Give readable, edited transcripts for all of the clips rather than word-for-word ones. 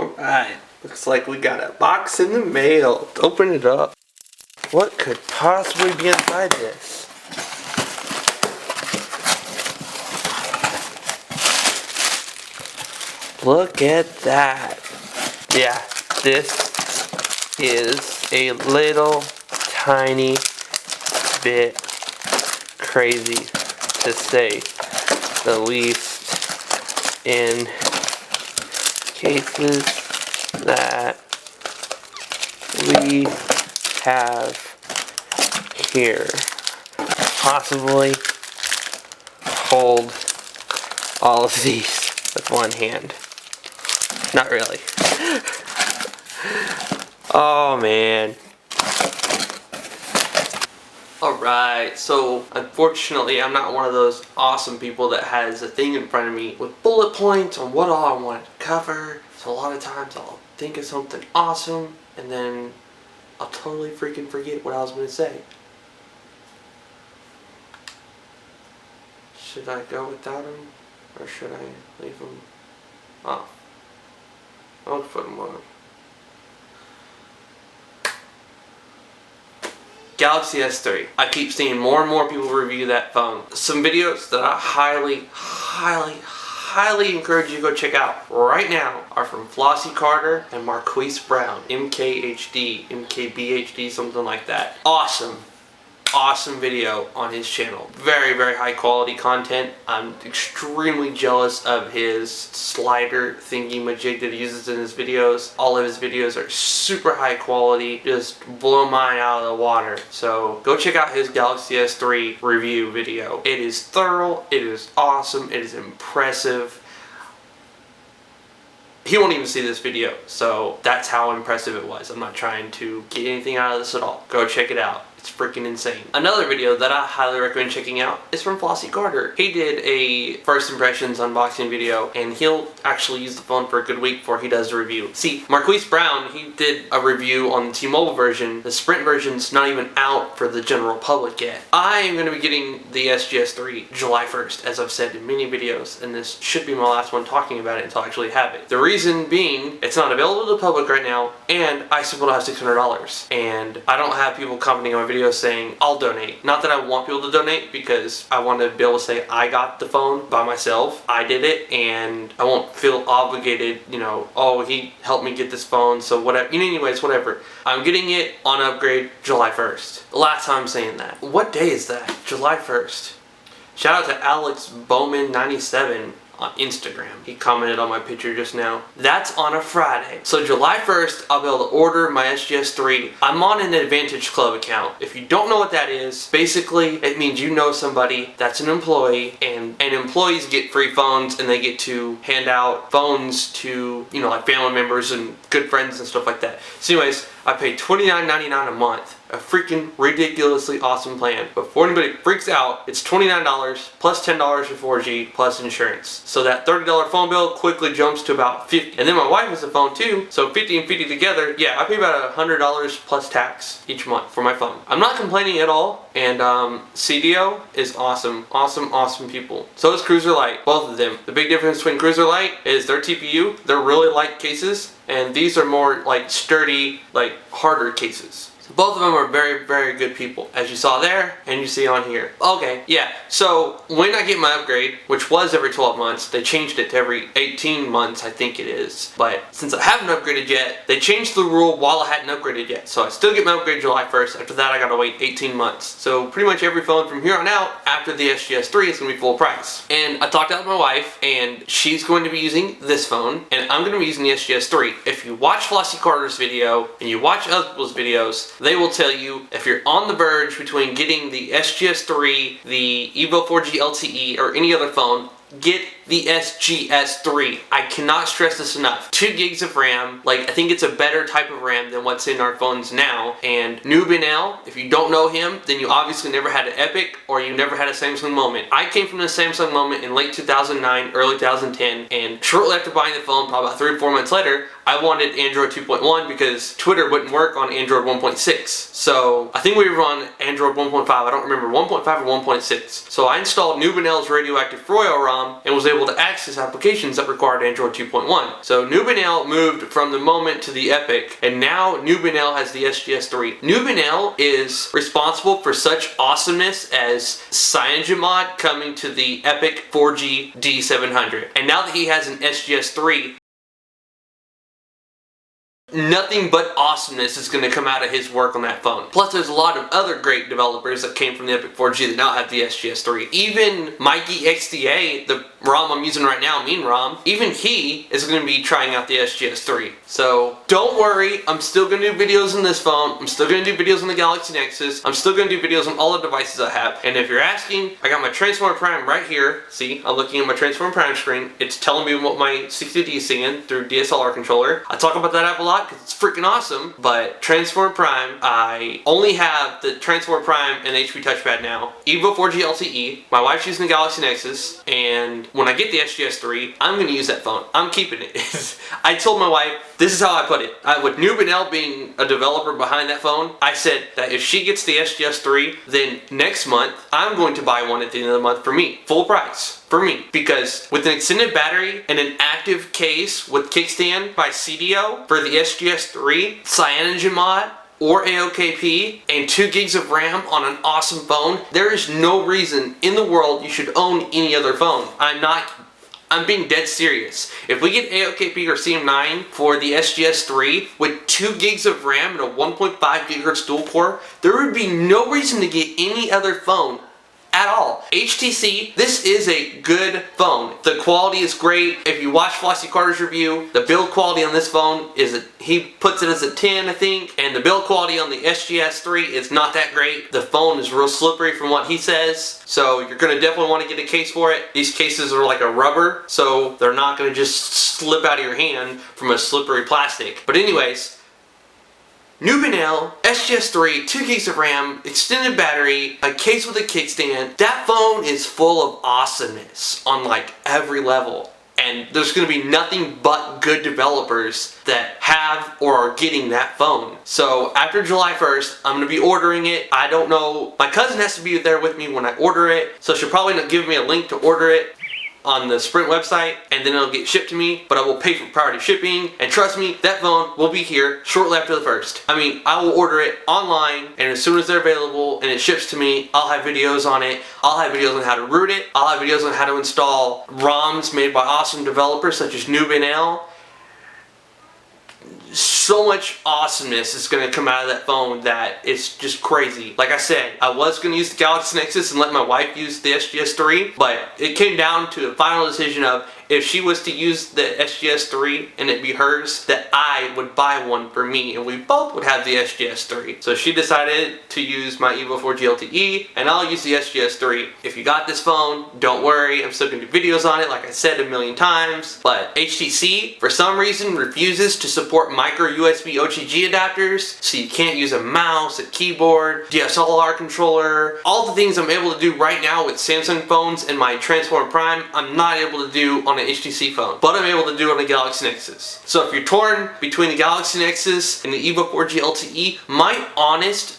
Alright, looks like we got a box in the mail. Let's open it up. What could possibly be inside this? Look at that. Yeah, this is a little tiny bit crazy, to say the least, in cases that we have here. Possibly hold all of these with one hand. Not really. Oh man. Alright, so unfortunately I'm not one of those awesome people that has a thing in front of me with bullet points on what all I want to cover. So a lot of times I'll think of something awesome and then I'll totally freaking forget what I was going to say. Should I go without them or should I leave them off? I'll put them on. Galaxy S3. I keep seeing more and more people review that phone. Some videos that I highly encourage you to go check out right now are from Flossie Carter and Marquise Brown. MKHD, MKBHD, something like that. Awesome video on his channel. Very high quality content. I'm extremely jealous of his slider thingy majig that he uses in his videos. All of his videos are super high quality, just blow mine out of the water. So go check out his Galaxy S3 review video. It is thorough, it is awesome, it is impressive. He won't even see this video, so that's how impressive it was. I'm not trying to get anything out of this at all. Go check it out. It's freaking insane. Another video that I highly recommend checking out is from Flossie Carter. He did a first impressions unboxing video and he'll actually use the phone for a good week before he does the review. See, Marquise Brown, he did a review on the T-Mobile version. The Sprint version's not even out for the general public yet. I am going to be getting the SGS3 July 1st, as I've said in many videos, and this should be my last one talking about it until I actually have it. The reason being, it's not available to the public right now, and I still don't have $600. And I don't have people commenting on my videos saying, I'll donate. Not that I want people to donate, because I want to be able to say I got the phone by myself. I did it, and I won't feel obligated, you know, oh, he helped me get this phone, so whatever. Anyways, whatever. I'm getting it on upgrade July 1st. Last time I'm saying that. What day is that? July 1st. Shout out to Alex Bowman 97 on Instagram. He commented on my picture just now. That's on a Friday. So July 1st, I'll be able to order my SGS3. I'm on an Advantage Club account. If you don't know what that is, basically it means you know somebody that's an employee, and employees get free phones and they get to hand out phones to, you know, like family members and good friends and stuff like that. So anyways, I pay $29.99 a month. A freaking ridiculously awesome plan. But before anybody freaks out, it's $29 plus $10 for 4G plus insurance. So that $30 phone bill quickly jumps to about $50. And then my wife has a phone too, so 50 and 50 together, yeah, I pay about $100 plus tax each month for my phone. I'm not complaining at all, and CDO is awesome. Awesome people. So is Cruiser Lite, both of them. The big difference between Cruiser Lite is their TPU, they're really light cases, and these are more like sturdy, like harder cases. Both of them are very good people, as you saw there and you see on here. Okay, yeah, so when I get my upgrade, which was every 12 months, they changed it to every 18 months, I think it is. But since I haven't upgraded yet, they changed the rule while I hadn't upgraded yet. So I still get my upgrade July 1st. After that, I gotta wait 18 months. So pretty much every phone from here on out, after the SGS3, is gonna be full price. And I talked out with my wife, and she's going to be using this phone, and I'm gonna be using the SGS3. If you watch Flossie Carter's video, and you watch other people's videos, they will tell you if you're on the verge between getting the SGS3, the Evo 4G LTE, or any other phone, get the SGS3. I cannot stress this enough. 2 gigs of RAM, like I think it's a better type of RAM than what's in our phones now. And Nubinel, if you don't know him, then you obviously never had an Epic or you never had a Samsung moment. I came from the Samsung moment in late 2009, early 2010, and shortly after buying the phone, probably about 3 or 4 months later, I wanted Android 2.1 because Twitter wouldn't work on Android 1.6. So I think we were on Android 1.5. I don't remember, 1.5 or 1.6. So I installed Nubinel's Radioactive Froyo ROM and was able able to access applications that required Android 2.1. So Nubanel moved from the Moment to the Epic, and now Nubanel has the SGS3. Nubanel is responsible for such awesomeness as CyanogenMod coming to the Epic 4G D700. And now that he has an SGS3, nothing but awesomeness is going to come out of his work on that phone. Plus, there's a lot of other great developers that came from the Epic 4G that now have the SGS3. Even Mikey XDA, the ROM I'm using right now, Mean ROM, even he is going to be trying out the SGS3. So don't worry, I'm still going to do videos on this phone. I'm still going to do videos on the Galaxy Nexus. I'm still going to do videos on all the devices I have. And if you're asking, I got my Transformer Prime right here. See, I'm looking at my Transformer Prime screen. It's telling me what my 60D is singing through DSLR controller. I talk about that app a lot because it's freaking awesome. But Transformer Prime, I only have the Transformer Prime and HP touchpad now. Evo 4G LTE. My wife's using the Galaxy Nexus, and when I get the SGS3, I'm going to use that phone. I'm keeping it. I told my wife, this is how I put it. With Nubanel being a developer behind that phone, I said that if she gets the SGS3, then next month, I'm going to buy one at the end of the month for me. Full price. For me. Because with an extended battery and an active case with kickstand by CDO for the SGS3, CyanogenMod, or AOKP, and 2 gigs of RAM on an awesome phone, there is no reason in the world you should own any other phone. I'm being dead serious. If we get AOKP or CM9 for the SGS3 with 2 gigs of RAM and a 1.5 GHz dual core, there would be no reason to get any other phone at all. HTC, this is a good phone. The quality is great. If you watch Flossy Carter's review, the build quality on this phone is, he puts it as a 10, I think, and the build quality on the SGS3 is not that great. The phone is real slippery from what he says, so you're going to definitely want to get a case for it. These cases are like a rubber, so they're not going to just slip out of your hand from a slippery plastic. But anyways, Nubanel, SGS3, 2 gigs of RAM, extended battery, a case with a kickstand. That phone is full of awesomeness on like every level. And there's going to be nothing but good developers that have or are getting that phone. So after July 1st, I'm going to be ordering it. I don't know. My cousin has to be there with me when I order it. So she'll probably not give me a link to order it on the Sprint website, and then it'll get shipped to me, but I will pay for priority shipping, and trust me, that phone will be here shortly after the 1st. I mean, I will order it online, and as soon as they're available and it ships to me, I'll have videos on it. I'll have videos on how to root it. I'll have videos on how to install ROMs made by awesome developers such as Nubanel. So much awesomeness is going to come out of that phone that it's just crazy. Like I said, I was going to use the Galaxy Nexus and let my wife use the SGS3, but it came down to a final decision of if she was to use the SGS3 and it be hers, that I would buy one for me and we both would have the SGS3. So she decided to use my Evo 4G LTE and I'll use the SGS3. If you got this phone, don't worry, I'm still going to do videos on it like I said a million times. But HTC, for some reason, refuses to support micro USB OTG adapters, so you can't use a mouse, a keyboard, DSLR controller. All the things I'm able to do right now with Samsung phones and my Transformer Prime, I'm not able to do on an HTC phone, but I'm able to do it on the Galaxy Nexus. So if you're torn between the Galaxy Nexus and the Evo 4G LTE, my honest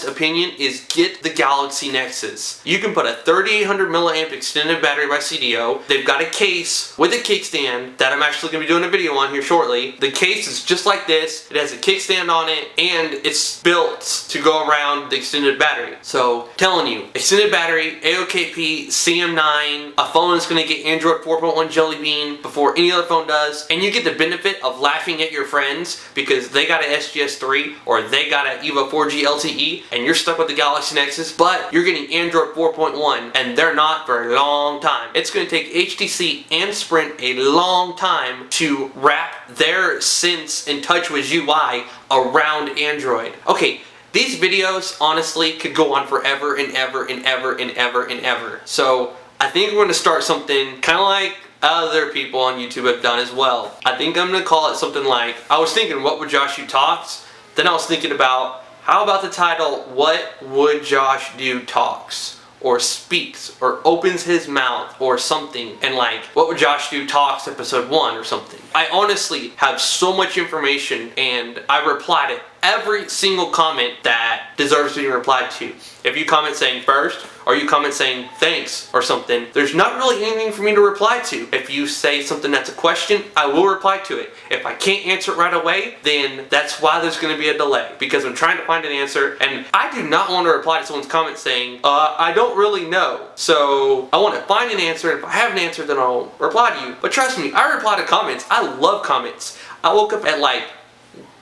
opinion is get the Galaxy Nexus. You can put a 3800 milliamp extended battery by CDO. They've got a case with a kickstand that I'm actually going to be doing a video on here shortly. The case is just like this. It has a kickstand on it and it's built to go around the extended battery. So telling you, extended battery, AOKP, CM9, a phone that's going to get Android 4.1 Jelly Bean before any other phone does, and you get the benefit of laughing at your friends because they got an SGS3 or they got an Evo 4G LTE and you're stuck with the Galaxy Nexus, but you're getting Android 4.1 and they're not for a long time. It's going to take HTC and Sprint a long time to wrap their Sense and TouchWiz UI around Android. Okay, these videos honestly could go on forever and ever and ever and ever and ever. So I think we're going to start something kind of like other people on YouTube have done as well. I think I'm going to call it something like, I was thinking, what would Josh do talks? Then I was thinking about, how about the title, What Would Josh Do Talks? Or speaks, or opens his mouth, or something, and like, What Would Josh Do Talks episode 1 or something. I honestly have so much information and I reply to every single comment that deserves being replied to. If you comment saying first, or you comment saying thanks or something, there's not really anything for me to reply to. If you say something that's a question, I will reply to it. If I can't answer it right away, then that's why there's going to be a delay, because I'm trying to find an answer, and I do not want to reply to someone's comment saying, I don't really know. So I want to find an answer, and if I have an answer, then I'll reply to you. But trust me, I reply to comments. I love comments. I woke up at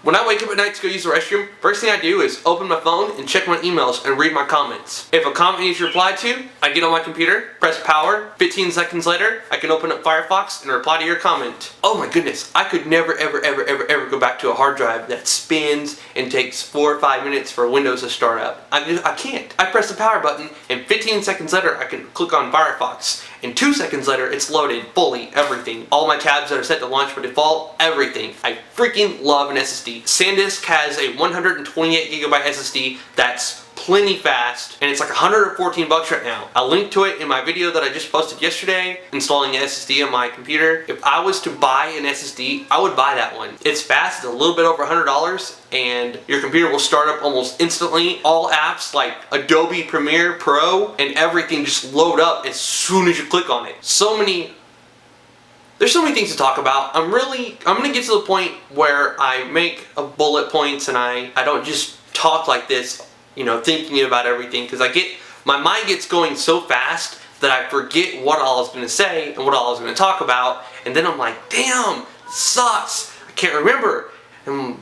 when I wake up at night to go use the restroom, first thing I do is open my phone and check my emails and read my comments. If a comment needs replied to, I get on my computer, press power, 15 seconds later, I can open up Firefox and reply to your comment. Oh my goodness, I could never ever go back to a hard drive that spins and takes 4 or 5 minutes for Windows to start up. I can't. I press the power button and 15 seconds later I can click on Firefox. And 2 seconds later, it's loaded fully, everything. All my tabs that are set to launch by default, everything. I freaking love an SSD. SanDisk has a 128 gigabyte SSD that's plenty fast, and it's like $114 right now. I'll link to it in my video that I just posted yesterday, installing an SSD on my computer. If I was to buy an SSD, I would buy that one. It's fast, it's a little bit over $100, and your computer will start up almost instantly. All apps like Adobe Premiere Pro and everything just load up as soon as you click on it. There's so many things to talk about. I'm gonna get to the point where I make a bullet points and I don't just talk like this, you know, thinking about everything, because my mind gets going so fast that I forget what all I was going to say and what all I was going to talk about, and then I'm like, damn, this sucks, I can't remember, and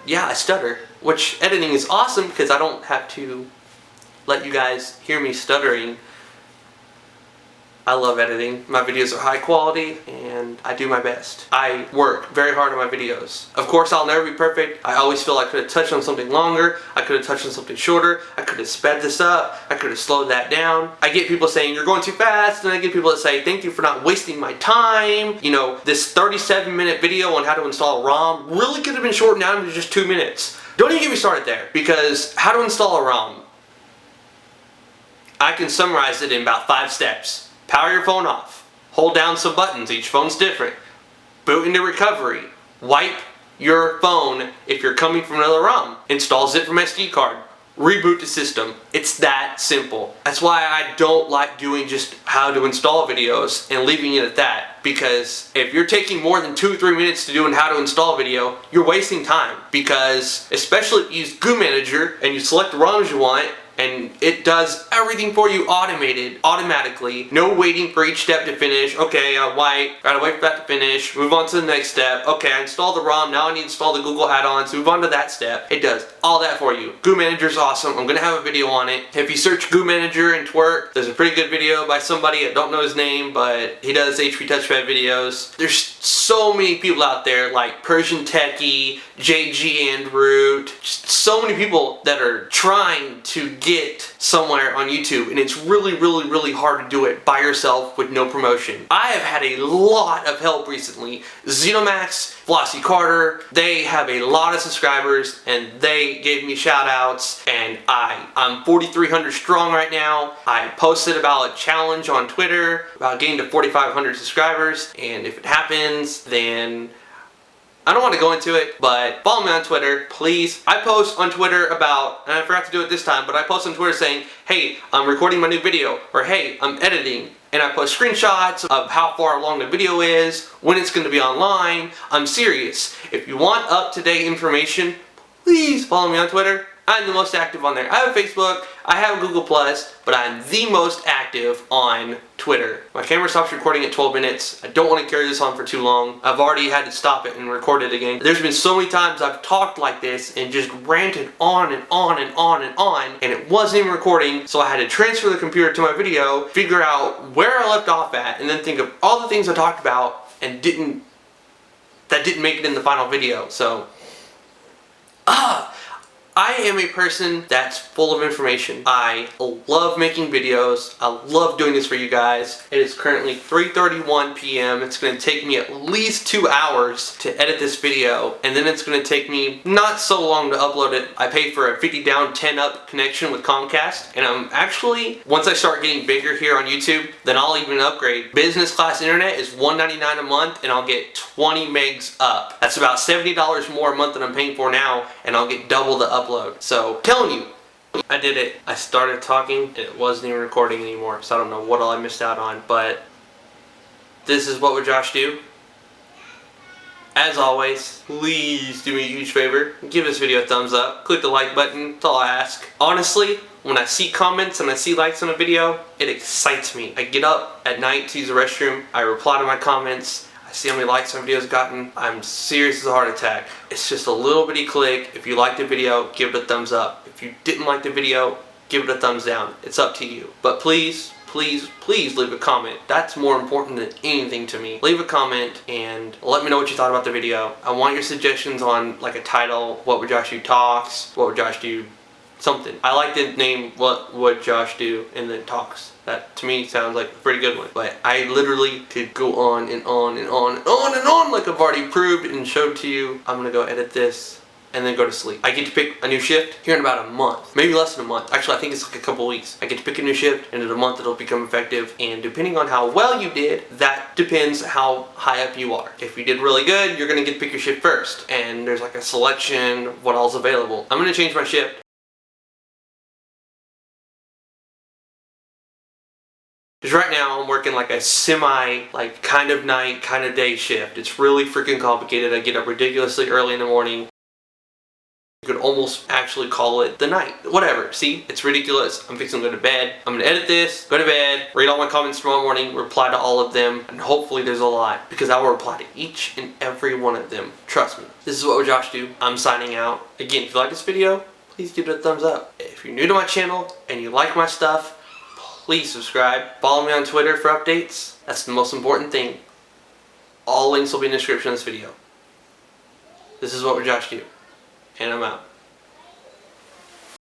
yeah, I stutter, which editing is awesome because I don't have to let you guys hear me stuttering. I love editing. My videos are high quality and I do my best. I work very hard on my videos. Of course, I'll never be perfect. I always feel I could have touched on something longer. I could have touched on something shorter. I could have sped this up. I could have slowed that down. I get people saying you're going too fast, and I get people that say thank you for not wasting my time. You know, this 37-minute video on how to install ROM really could have been shortened down to just 2 minutes. Don't even get me started there, because how to install a ROM, I can summarize it in about 5 steps. Power your phone off. Hold down some buttons, each phone's different. Boot into recovery. Wipe your phone if you're coming from another ROM. Install zip from SD card. Reboot the system. It's that simple. That's why I don't like doing just how to install videos and leaving it at that. Because if you're taking more than 2 or 3 minutes to do an how to install video, you're wasting time. Because especially if you use Goo Manager and you select the ROMs you want, and it does everything for you automatically. No waiting for each step to finish. Okay, gotta wait for that to finish. Move on to the next step. Okay, I installed the ROM, now I need to install the Google add-ons. Move on to that step. It does all that for you. Goo Manager is awesome. I'm gonna have a video on it. If you search Goo Manager in Twerk, there's a pretty good video by somebody, I don't know his name, but he does HP Touchpad videos. There's so many people out there like Persian Techie, JG and Root, just so many people that are trying to get somewhere on YouTube, and it's really hard to do it by yourself with no promotion. I have had a lot of help recently. Xenomax, Flossy Carter, they have a lot of subscribers and they gave me shout outs, and I'm 4,300 strong right now. I posted about a challenge on Twitter about getting to 4,500 subscribers, and if it happens, then I don't want to go into it, but follow me on Twitter, please. I post on Twitter about, and I forgot to do it this time, but I post on Twitter saying, hey, I'm recording my new video, or hey, I'm editing. And I post screenshots of how far along the video is, when it's going to be online. I'm serious. If you want up-to-date information, please follow me on Twitter. I'm the most active on there. I have a Facebook, I have a Google+, but I'm the most active on Twitter. My camera stops recording at 12 minutes. I don't want to carry this on for too long. I've already had to stop it and record it again. There's been so many times I've talked like this and just ranted on and on and on and on, and it wasn't even recording, so I had to transfer the computer to my video, figure out where I left off at, and then think of all the things I talked about and that didn't make it in the final video. So, I am a person that's full of information. I love making videos. I love doing this for you guys. It is currently 3:31 p.m. It's going to take me at least 2 hours to edit this video, and then it's going to take me not so long to upload it. I pay for a 50 down 10 up connection with Comcast, and I'm actually, once I start getting bigger here on YouTube, then I'll even upgrade. Business class internet is $199 a month, and I'll get 20 megs up. That's about $70 more a month than I'm paying for now, and I'll get double the upload. So, I'm telling you, I did it. I started talking and it wasn't even recording anymore, so I don't know what all I missed out on, but this is What Would Josh Do? As always, please do me a huge favor. Give this video a thumbs up. Click the like button. That's all I ask. Honestly, when I see comments and I see likes on a video, it excites me. I get up at night to use the restroom. I reply to my comments. I see how many likes my video's gotten. I'm serious as a heart attack. It's just a little bitty click. If you liked the video, give it a thumbs up. If you didn't like the video, give it a thumbs down. It's up to you. But please, please, please leave a comment. That's more important than anything to me. Leave a comment and let me know what you thought about the video. I want your suggestions on like a title. What would Josh do talks? What would Josh do something? I like the name What Would Josh Do and then talks. That to me sounds like a pretty good one. But I literally could go on and on and on and on and on like I've already proved and showed to you. I'm gonna go edit this and then go to sleep. I get to pick a new shift here in about a month. Maybe less than a month. Actually, I think it's like a couple weeks. I get to pick a new shift and in a month it'll become effective. And depending on how well you did, that depends how high up you are. If you did really good, you're gonna get to pick your shift first. And there's like a selection of what all's available. I'm gonna change my shift. Because right now I'm working like a semi, like kind of night, kind of day shift. It's really freaking complicated. I get up ridiculously early in the morning. You could almost actually call it the night. Whatever. See? It's ridiculous. I'm fixing to go to bed. I'm going to edit this, go to bed, read all my comments tomorrow morning, reply to all of them, and hopefully there's a lot. Because I will reply to each and every one of them. Trust me. This is What Would Josh Do? I'm signing out. Again, if you like this video, please give it a thumbs up. If you're new to my channel and you like my stuff, please subscribe. Follow me on Twitter for updates. That's the most important thing. All links will be in the description of this video. This is What Would Josh Do? And I'm out.